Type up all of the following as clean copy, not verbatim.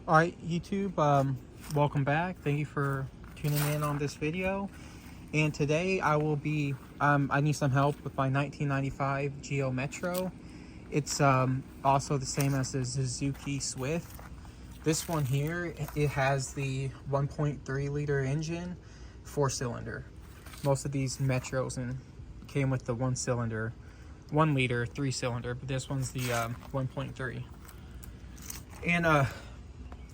All right, YouTube, welcome back. Thank you for tuning in on this video. And today I will be, I need some help with my 1995 Geo Metro. It's also the same as the Suzuki Swift. This one here, it has the 1.3 liter engine, 4-cylinder. Most of these Metros came with the 1 cylinder, 1 liter, 3-cylinder, but this one's the 1.3. And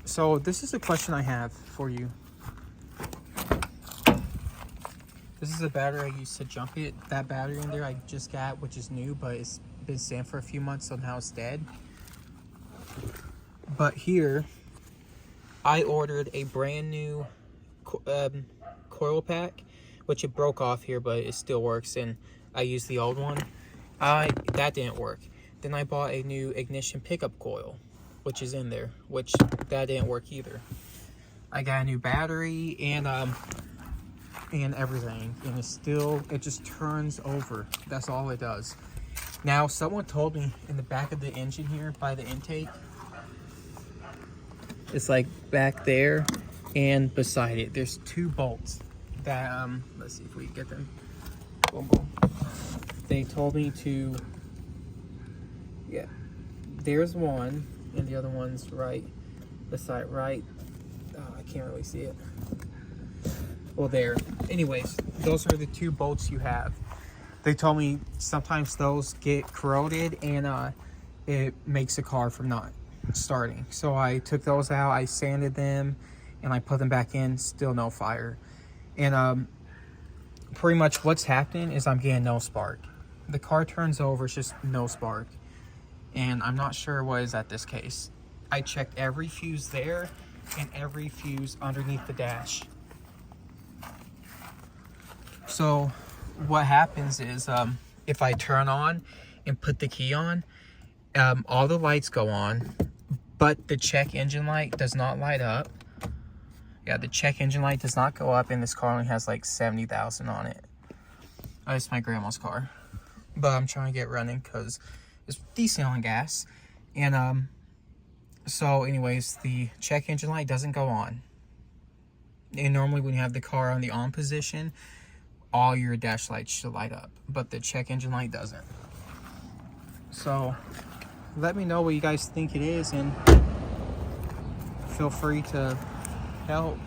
so this is a question I have for you. This is a battery I used to junk it. That battery in there I just got, which is new, but it's been sitting for a few months, so now it's dead. But here, I ordered a brand new coil pack, which it broke off here, but it still works, and I used the old one. That didn't work. Then I bought a new ignition pickup coil, which is in there, which that didn't work either. I got a new battery and everything, and it just turns over. That's all it does. Now, someone told me in the back of the engine here by the intake, it's like back there and beside it, there's 2 bolts that let's see if we can get them. Boom, boom. They told me to, yeah, there's one, and the other one's right beside, right, I can't really see it. Well, there. Anyways, those are the 2 bolts you have. They told me sometimes those get corroded and it makes the car from not starting. So I took those out, I sanded them, and I put them back in. Still no fire. And pretty much what's happening is I'm getting no spark. The car turns over, it's just no spark. And I'm not sure what is at this case. I checked every fuse there and every fuse underneath the dash. So what happens is if I turn on and put the key on, all the lights go on, but the check engine light does not light up. Yeah, the check engine light does not go up, and this car only has like 70,000 on it. It's my grandma's car, but I'm trying to get running because it's decent on gas. And so anyways, the check engine light doesn't go on. And normally when you have the car on the on position, all your dash lights should light up, but the check engine light doesn't. So let me know what you guys think it is, and feel free to help.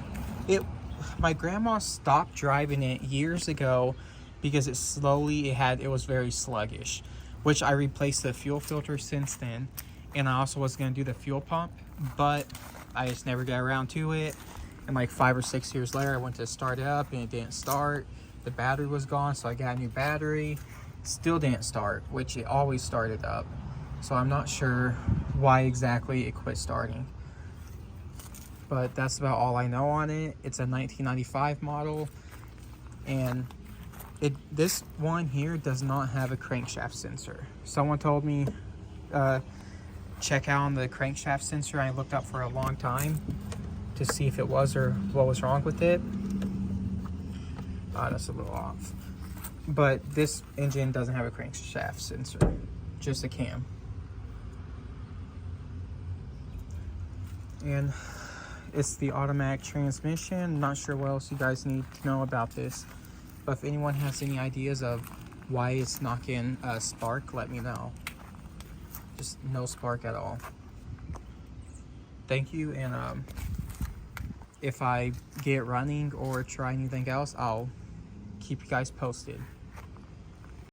My grandma stopped driving it years ago because it was very sluggish, which I replaced the fuel filter since then, and I also was going to do the fuel pump, but I just never got around to it. And like 5 or 6 years later, I went to start it up and it didn't start. The battery was gone, so I got a new battery. Still didn't start, which it always started up. So I'm not sure why exactly it quit starting. But that's about all I know on it. It's a 1995 model, and this one here does not have a crankshaft sensor. Someone told me check out on the crankshaft sensor. I looked up for a long time to see if it was or what was wrong with it. That's a little off. But this engine doesn't have a crankshaft sensor, just a cam. And it's the automatic transmission. Not sure what else you guys need to know about this, but if anyone has any ideas of why it's not getting a spark, let me know. Just no spark at all. Thank you, and if I get running or try anything else, I'll keep you guys posted.